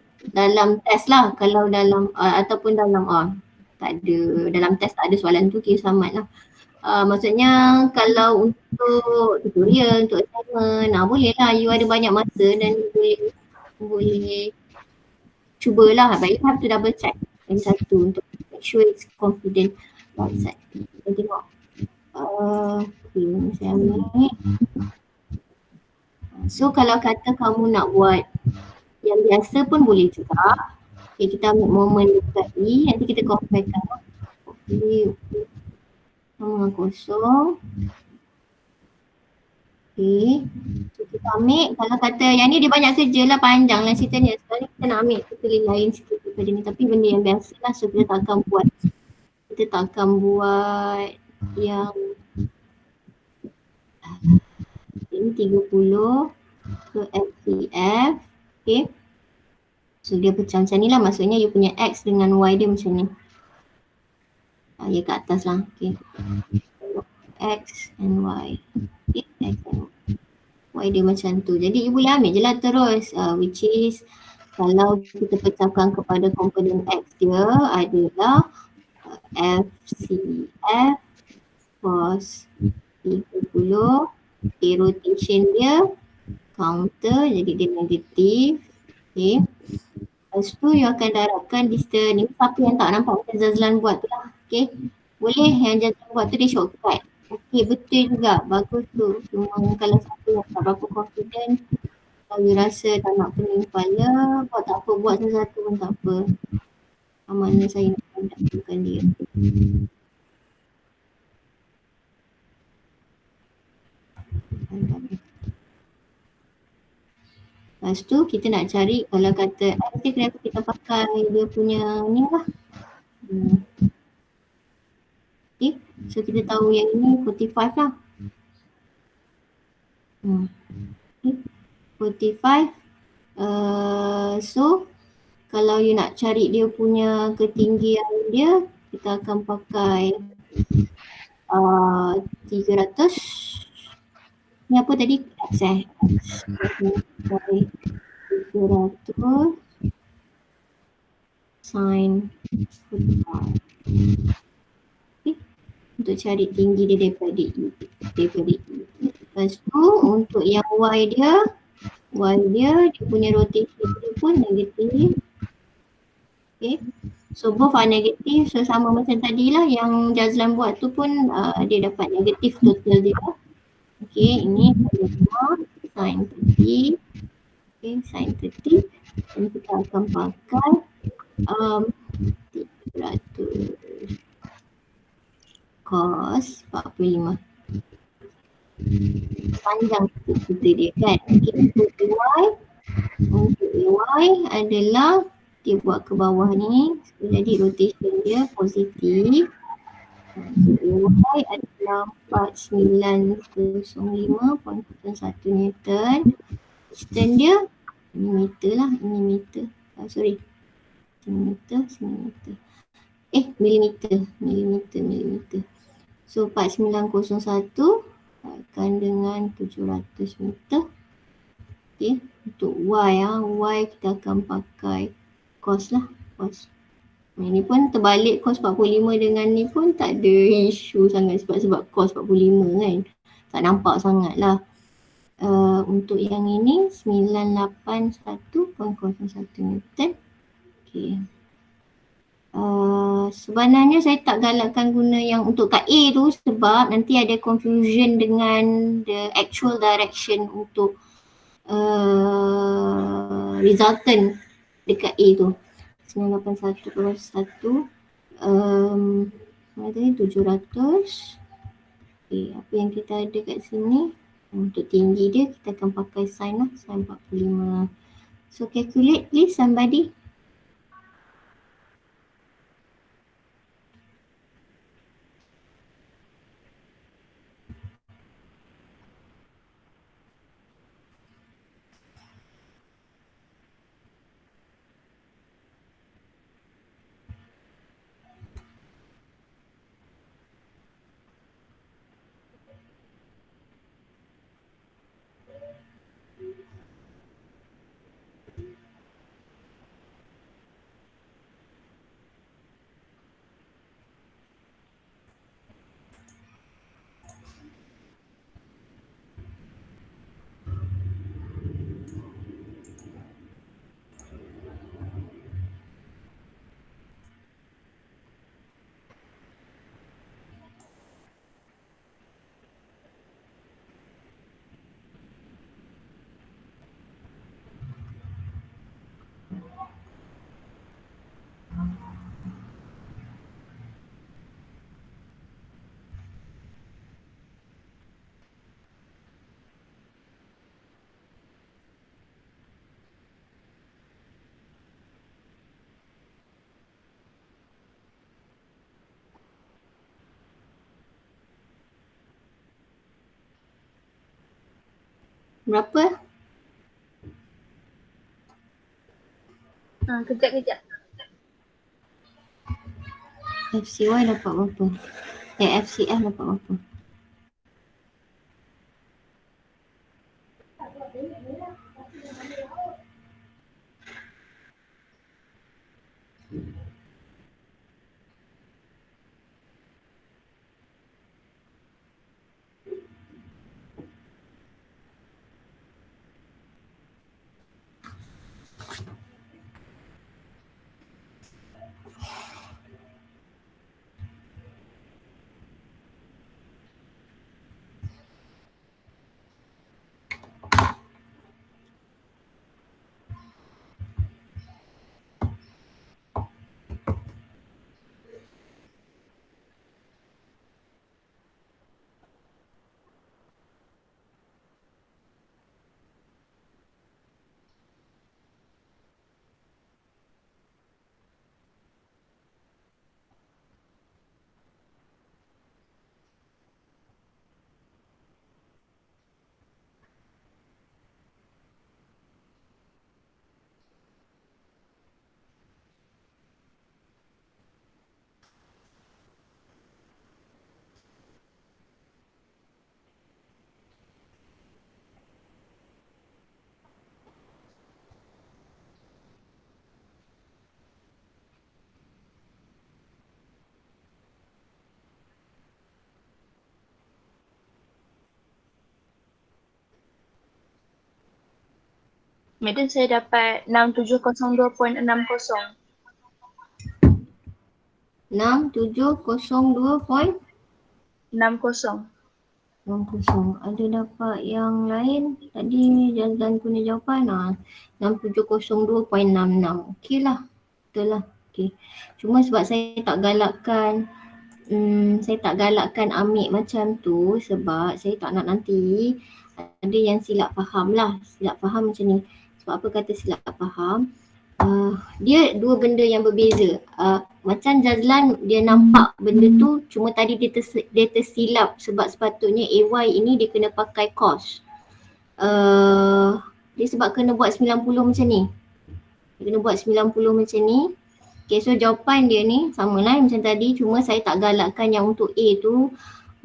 test lah. Kalau dalam ataupun dalam tak ada, dalam test tak ada soalan tu kira selamat lah. Maksudnya kalau untuk tutorial, untuk assignment, boleh lah, you ada banyak masa dan boleh cubalah, but you have to double check yang satu untuk make sure it's confident outside. Kita tengok saya ambil ni. So kalau kata kamu nak buat yang biasa pun boleh juga. Okay, kita ambil momen dekat ni, nanti kita comparekan. Okay, sama kosong. Okay, so kita ambil, kalau kata yang ni dia banyak kerja lah, panjang lah ceritanya. Sekarang kita nak ambil tutorial lain sikit daripada ni, tapi benda yang biasa lah. So kita tak akan buat yang ini 30 ke FCF. Okay, so dia pecah macam ni lah, maksudnya you punya X dengan Y dia macam ni. Ya kat atas lah. Okay, X and Y. Okay, X and Y dia macam tu. Jadi you boleh ambil je lah terus, which is kalau kita pecahkan kepada komponen X dia adalah FCF cos 30. Okay, rotation dia counter, jadi dia negatif. Okay, lepas tu you akan darabkan distance ni. Siapa yang tak nampak macam Zazlan buat tu lah. Okay, boleh yang Zazlan buat tu dia shortcut. Okay, betul juga, bagus tu. Cuma kalau siapa yang tak berapa confident, kalau you rasa tak nak pening kepala, buat tak apa, buat satu-satu pun tak apa. Amannya saya nak mendapatkan dia. Lepas tu kita nak cari, kalau kata kenapa kita pakai dia punya ni lah. Okay, so kita tahu yang ini 45 lah. Okay, 45. So kalau you nak cari dia punya ketinggian dia, kita akan pakai 300. Ni apa tadi? X. 300 sin 45. Okay, untuk cari tinggi dia daripada E. Lepas tu untuk yang Y dia punya rotation dia pun negatif. Okay, so both are negatif. So sama macam tadi lah yang Jazlan buat tu pun dia dapat negatif total dia. Okay, ini sin 30. Okay, sin 30. Dan kita akan pakai 300 cos 45. Panjang kita dia kan. Okay, untuk Y adalah dia buat ke bawah ni. So, jadi rotation dia positif. Y adalah 4905.01 Newton. Distance dia, ini meter lah, ini meter. Sorry, sentimeter, sentimeter. Milimeter. So 4901 akan dengan 700 meter. Okay, untuk Y kita akan pakai cos lah, cos. Ini pun terbalik cos 45 dengan ni pun tak ada isu sangat sebab cos 45 kan. Tak nampak sangat lah. Untuk yang ini 981.01 Newton. Okay. Sebenarnya saya tak galakkan guna yang untuk kat A tu sebab nanti ada confusion dengan the actual direction untuk resultant dekat A tu. 981.1 mana tadi 700. Okay, apa yang kita ada kat sini untuk tinggi dia kita akan pakai sin lah, sin 45. So calculate please somebody. Berapa? Kejap. FCY dapat berapa? FCF dapat berapa? Madam, saya dapat 6702.60. 6702.60. 60. Ada dapat yang lain tadi dan punya jawapan 6702.66. Okey lah, betul lah. Okay. Cuma sebab saya tak galakkan ambil macam tu sebab saya tak nak nanti ada yang silap faham lah. Silap faham macam ni. Sebab apa kata silap faham? dia dua benda yang berbeza. Macam Jazlan dia nampak benda tu cuma tadi dia tersilap sebab sepatutnya AY ini dia kena pakai cos. Dia sebab kena buat 90 macam ni. Dia kena buat 90 macam ni. Okay, so jawapan dia ni samalah macam tadi, cuma saya tak galakkan yang untuk A tu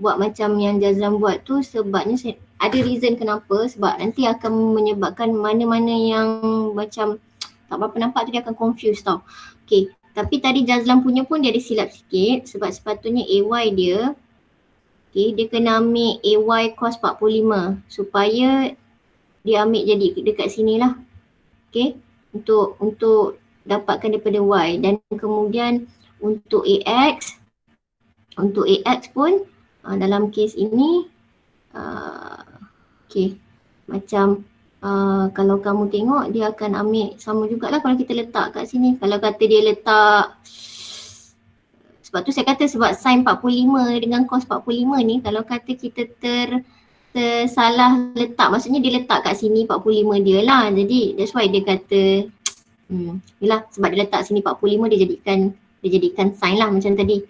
buat macam yang Jazlan buat tu sebabnya ada reason kenapa, sebab nanti akan menyebabkan mana-mana yang macam tak berapa nampak tu dia akan confuse tau. Okay, tapi tadi Jazlan punya pun dia ada silap sikit sebab sepatutnya AY dia, okay, dia kena ambil AY cos 45 supaya dia ambil jadi dekat sini lah. Okay, untuk dapatkan daripada Y, dan kemudian untuk AX pun dalam kes ini okay, macam kalau kamu tengok dia akan ambil sama jugalah kalau kita letak kat sini. Kalau kata dia letak, sebab tu saya kata sebab sin 45 dengan cos 45 ni kalau kata kita tersalah letak, maksudnya dia letak kat sini 45 dia lah, jadi that's why dia kata yelah sebab dia letak sini 45 dia jadikan sign lah macam tadi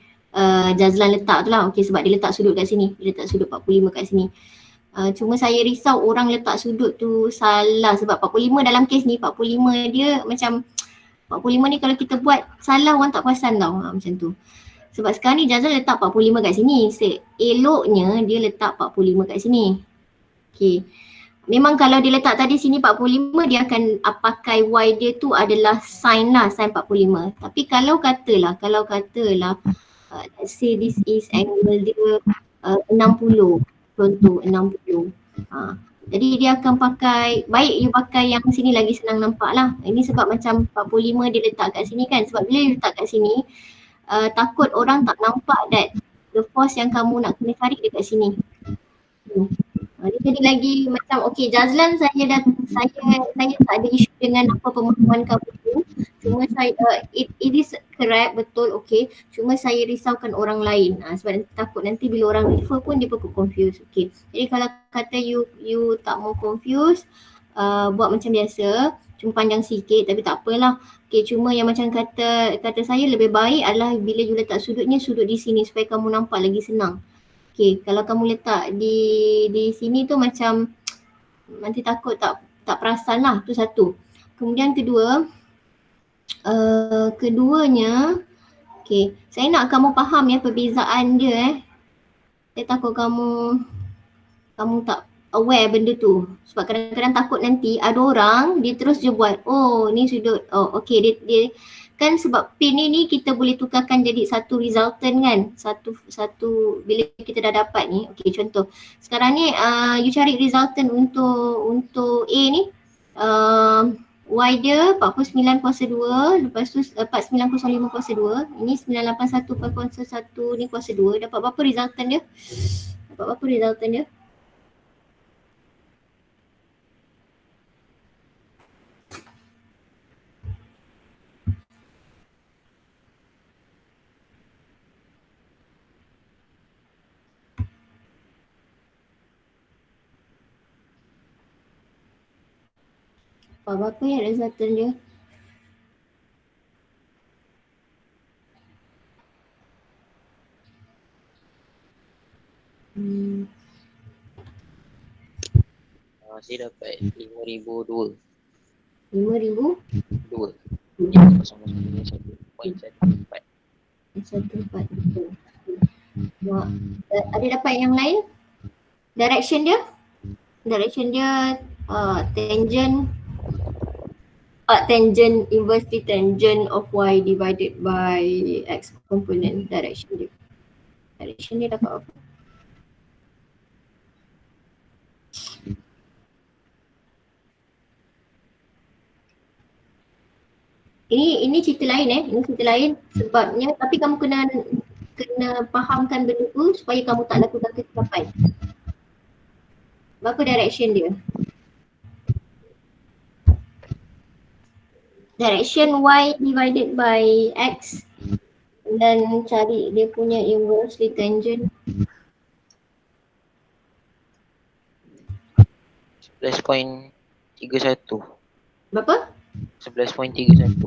Jazlan letak tu lah. Okay, sebab dia letak sudut kat sini, dia letak sudut 45 kat sini. Cuma saya risau orang letak sudut tu salah sebab 45 dalam kes ni 45 dia macam 45 ni kalau kita buat salah orang tak perasan tau, macam tu. Sebab sekarang ni Jazlan letak 45 kat sini, eloknya dia letak 45 kat sini. Okay. Memang kalau dia letak tadi sini 45 dia akan pakai Y dia tu adalah sin lah, sin 45. Tapi kalau katalah let's say this is angle dia 60, contoh 60. Jadi dia akan pakai, baik you pakai yang sini lagi senang nampak lah. Ini sebab macam 45 dia letak kat sini kan, sebab bila dia letak kat sini takut orang tak nampak that the force yang kamu nak kena cari dekat sini. Dia jadi lagi macam okay, Jazlan saya tak ada isu dengan apa pemahaman kamu tu. Cuma saya it is correct, betul, okay. Cuma saya risaukan orang lain sebab takut nanti bila orang refer pun dia pun confuse. Okay, jadi kalau kata you tak mau confuse, buat macam biasa, cuma panjang sikit tapi tak apalah. Okay, cuma yang macam kata saya lebih baik adalah bila you letak sudutnya sudut di sini supaya kamu nampak lagi senang. Okay, kalau kamu letak di sini tu macam nanti takut tak perasan lah, tu satu. Kemudian keduanya, okay, saya nak kamu faham ya perbezaan dia Saya takut kamu tak aware benda tu. Sebab kadang-kadang takut nanti ada orang dia terus je buat, oh ni sudut, oh okay, dia kan sebab pin ni kita boleh tukarkan jadi satu resultant kan, satu bila kita dah dapat ni. Okay, contoh sekarang ni you cari resultant untuk A ni, Y dia 49 kuasa 2, lepas tu 4905 kuasa 2, ini 981 kuasa 1 ni kuasa 2. Dapat berapa resultant dia? Berapa ya resultant dia? Saya dapat 5,002. 5,000? 2. 0,1.14. Ada dapat yang lain? Direction dia tangent inversely tangent of Y divided by X component. Direction dia dapat apa? Ini cerita lain ini cerita lain sebabnya, tapi kamu kena fahamkan benda tu supaya kamu tak lakukan kesilapan. Berapa direction dia? Direction Y divided by X dan cari dia punya inversely tangent. 11.31. Berapa? 11.31.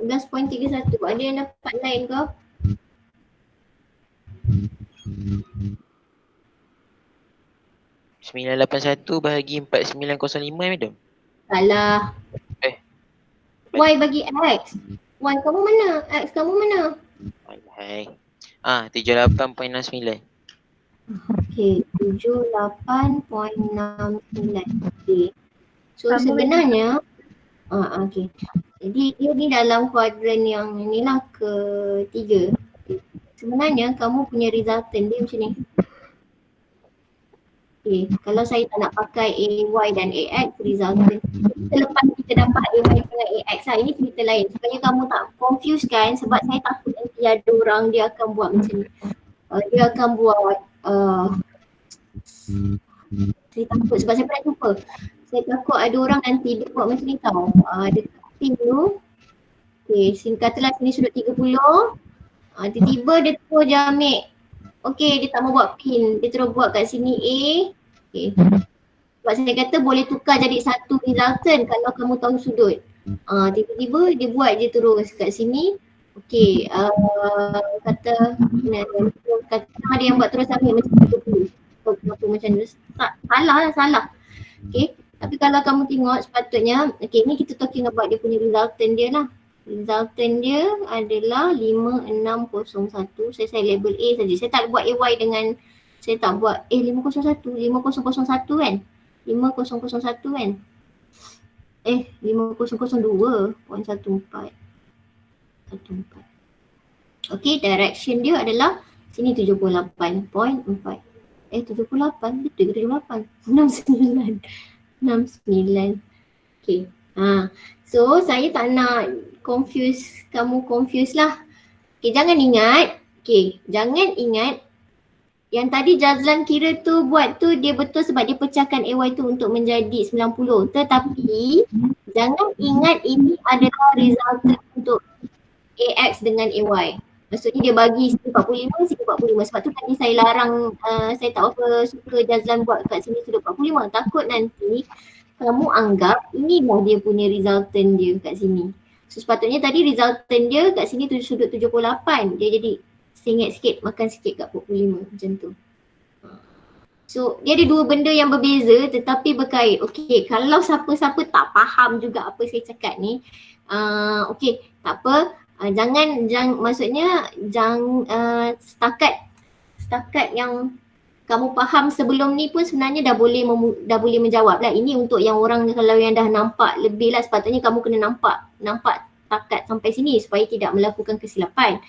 11.31. Ada yang dapat lain ke? .981 bahagi 4905 madam. Salah. Y bagi X. Y kamu mana? X kamu mana? Hai. 78.69. Okay, 78.69. Okay. So Sama sebenarnya okay. Jadi dia ni dalam kuadran yang inilah ketiga. Sebenarnya kamu punya resultant dia macam ni. Okay, kalau saya tak nak pakai AY dan AX resultant, selepas kita dapat AY dengan AX lah, ini cerita lain. Supaya kamu tak confuse kan, sebab saya takut nanti ada orang dia akan buat macam ni. Dia akan buat saya takut sebab saya pernah jumpa. Saya takut ada orang nanti dia buat macam ni tau. Dekat pin tu, okay, katalah sini sudut 30, tiba-tiba dia terus je ambil. Okay, dia tak mau buat pin, dia terus buat kat sini A. Okay. Sebab saya kata boleh tukar jadi satu resultant kalau kamu tahu sudut. Tiba-tiba dia buat je terus kat sini. Okay, kata ada yang buat terus ambil macam 30. Macam tu. Salah. Okay, tapi kalau kamu tengok sepatutnya, okay ni kita talking about dia punya resultant dia lah. Resultant dia adalah 5601. Saya label A saja. Saya tak buat AY dengan, saya tak buat 5001 kan? 5001 kan? 5002.14. Okay, direction dia adalah sini 78.4. 78, betul ke 78? 69. Okay. So saya tak nak kamu confuse lah. Okay, jangan ingat yang tadi Jazlan kira tu buat tu dia betul sebab dia pecahkan AY tu untuk menjadi 90. Tetapi jangan ingat ini adalah resultant untuk AX dengan AY. Maksudnya dia bagi sini 45, sini 45. Sebab tu tadi saya larang, saya tak suka Jazlan buat kat sini sudut 45. Takut nanti kamu anggap inilah dia punya resultant dia kat sini. So sepatutnya tadi resultant dia kat sini sudut 78. Dia jadi sengit sikit, makan sikit kat 45 macam tu. So dia ada dua benda yang berbeza tetapi berkait. Okay, kalau siapa-siapa tak faham juga apa saya cakap ni, okay, tak apa. Jangan setakat yang kamu faham sebelum ni pun sebenarnya dah boleh menjawab lah. Ini untuk yang orang kalau yang dah nampak lebih lah, sepatutnya kamu kena nampak takat sampai sini supaya tidak melakukan kesilapan.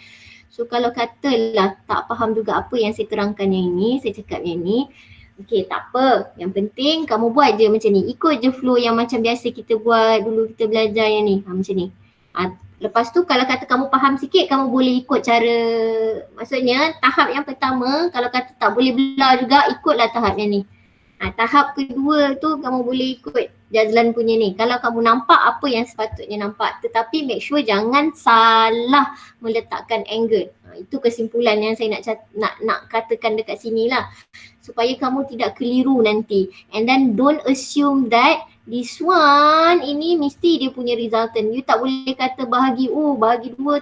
So kalau katalah tak faham juga apa yang saya terangkan yang ini, saya cakap yang ni, okay, tak apa. Yang penting kamu buat je macam ni. Ikut je flow yang macam biasa kita buat dulu kita belajar yang ni. Macam ni. Lepas tu kalau kata kamu faham sikit, kamu boleh ikut cara, maksudnya tahap yang pertama kalau kata tak boleh belah juga, ikutlah tahap yang ni. Tahap kedua tu kamu boleh ikut Jazlan punya ni. Kalau kamu nampak apa yang sepatutnya nampak, tetapi make sure jangan salah meletakkan angle. Itu kesimpulan yang saya nak katakan dekat sini lah. Supaya kamu tidak keliru nanti. And then don't assume that this one ini mesti dia punya resultant. You tak boleh kata bahagi 2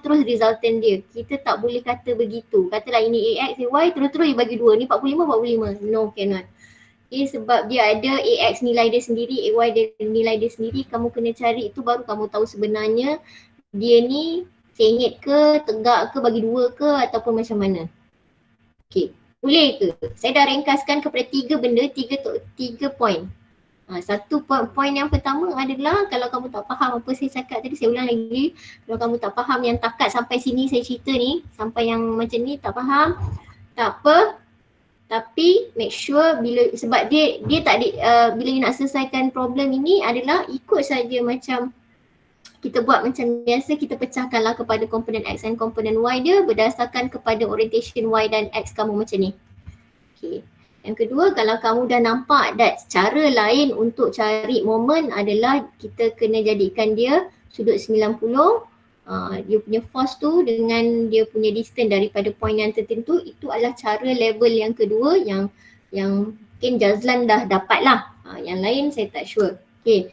terus resultant dia. Kita tak boleh kata begitu. Katalah ini AX, AY terus you bagi 2. Ni 45. No, cannot. Okay, sebab dia ada AX nilai dia sendiri, AY dia nilai dia sendiri. Kamu kena cari itu baru kamu tahu sebenarnya dia ni sengit ke, tegak ke, bagi 2 ke ataupun macam mana. Okay, boleh ke? Saya dah ringkaskan kepada 3 benda, 3 point. Satu poin yang pertama adalah kalau kamu tak faham apa saya cakap tadi, saya ulang lagi. Kalau kamu tak faham yang takat sampai sini saya cerita ni, sampai yang macam ni tak faham, tak apa. Tapi make sure sebab dia tak bila you nak selesaikan problem ini adalah ikut saja macam kita buat macam biasa, kita pecahkanlah kepada komponen X dan komponen Y dia berdasarkan kepada orientation Y dan X kamu macam ni. Okay. Yang kedua, kalau kamu dah nampak that cara lain untuk cari moment adalah kita kena jadikan dia sudut 90. Dia punya force tu dengan dia punya distance daripada point yang tertentu, itu adalah cara level yang kedua yang mungkin Jazlan dah dapat lah. Yang lain saya tak sure. Okay.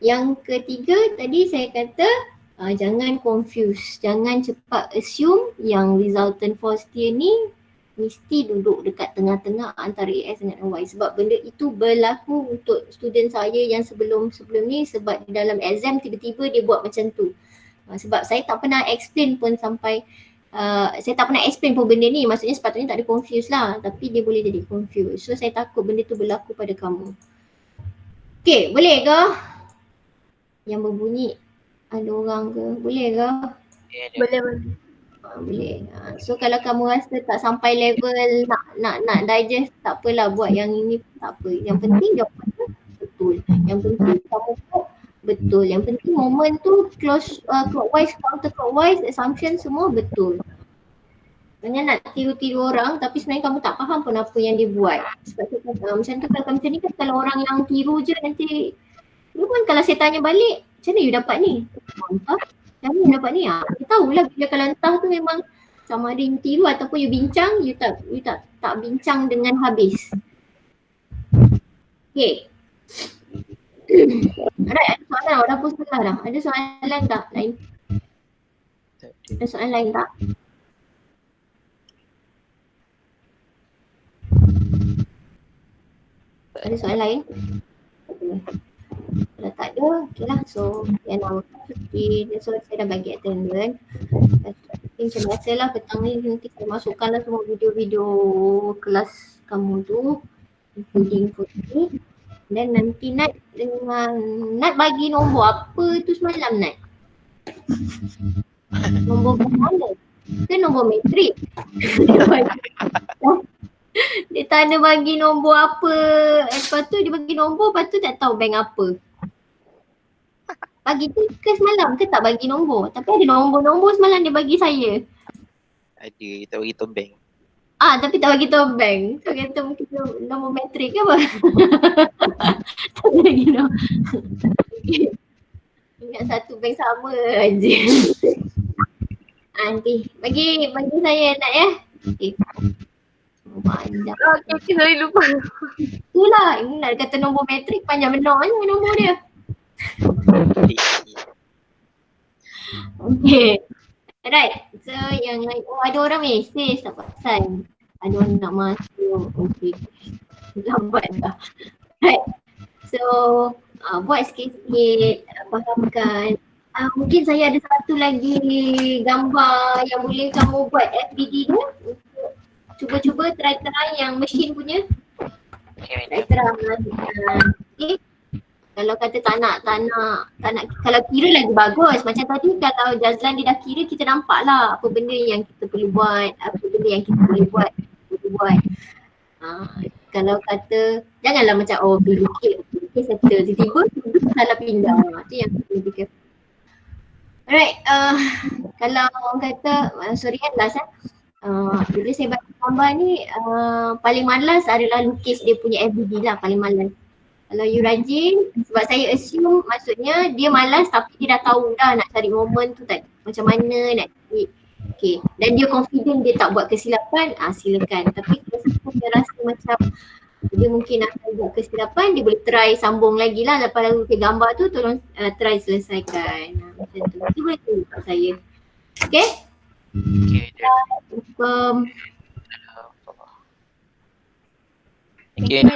Yang ketiga tadi saya kata jangan confuse, jangan cepat assume yang resultant false dia ni mesti duduk dekat tengah-tengah antara AS dengan Y, sebab benda itu berlaku untuk student saya yang sebelum ni, sebab di dalam exam tiba-tiba dia buat macam tu. Sebab saya tak pernah explain pun sampai benda ni, maksudnya sepatutnya tak ada confuse lah, tapi dia boleh jadi confuse. So saya takut benda tu berlaku pada kamu. Okay, boleh ke? Yang berbunyi ada orang ke? Boleh ke? Boleh. Boleh. So kalau kamu rasa tak sampai level nak digest, tak apalah, buat yang ini tak apa. Yang penting jawapannya betul. Yang penting kamu buat betul. Yang penting moment tu clockwise, counterclockwise, assumption semua betul. Jangan nak tiru-tiru orang tapi sebenarnya kamu tak faham pun apa yang dia buat. Sebab tu macam tu, kalau macam ni kan, kalau orang yang tiru je nanti pun kalau saya tanya balik, macam mana you dapat ni? Entah. Macam mana you dapat ni? Dia tahulah bila kalau entah tu memang sama ada you tiru ataupun you bincang, you tak bincang dengan habis. Okay. Alright, ada soalan, orang pun salah dah. Ada soalan tak lain? Ada soalan lain tak? Ada soalan lain? Kalau tak ada, okay lah. So, yang nama so saya dah bagi attendance. Macam biasa lah, petang ni nanti saya masukkan lah semua video-video kelas kamu tu, including foto. Dan nanti Nat bagi nombor apa tu semalam, Nat? Nombor mana? Ke nombor matrik? Dia tak ada bagi nombor apa. Lepas tu dia bagi nombor, lepas tu tak tahu bank apa. Pagi tu ke semalam ke tak bagi nombor? Tapi ada nombor-nombor semalam dia bagi saya. Ada, tak bagi tahu bank. Tapi tak bagi tahu bank. So kata mungkin nombor matrik ke apa? Tak bagi nombor. Ingat satu bank sama aja. Nanti bagi saya Nat ya. Okay. Panjang. Okay, saya lupa. Itulah, nak kata nombor matrik panjang benar je nombor dia. Okay. Alright, so yang lain, ada orang mesej tak pasal. Ada orang nak masuk. Okay. Lambat dah. Right. So, buat sikit-sikit, fahamkan. Mungkin saya ada satu lagi gambar yang boleh kamu buat FBD tu. Cuba-cuba try yang machine punya. Try. Okay. Kalau kata tak nak, kalau kira lagi bagus. Macam tadi kalau Jazlan dia dah kira, kita nampak lah apa benda yang kita perlu buat, apa benda yang kita boleh buat. Kalau kata, janganlah macam bilik settle, tiba-tiba salah pindah. Itu yang kita fikir. Alright, kalau orang kata, sorry kan last bila saya bagi gambar ni, paling malas adalah lukis dia punya FBD lah, paling malas. Kalau you rajin, sebab saya assume maksudnya dia malas tapi dia dah tahu dah nak cari momen tu tak, macam mana nak cari. Okay, dan dia confident dia tak buat kesilapan, silakan. Tapi kalau dia rasa macam dia mungkin akan buat kesilapan, dia boleh try sambung lagi lah lepas lalu ke gambar tu, tolong try selesaikan. Macam tu, itu boleh tunggu kat saya. Okay? Okay.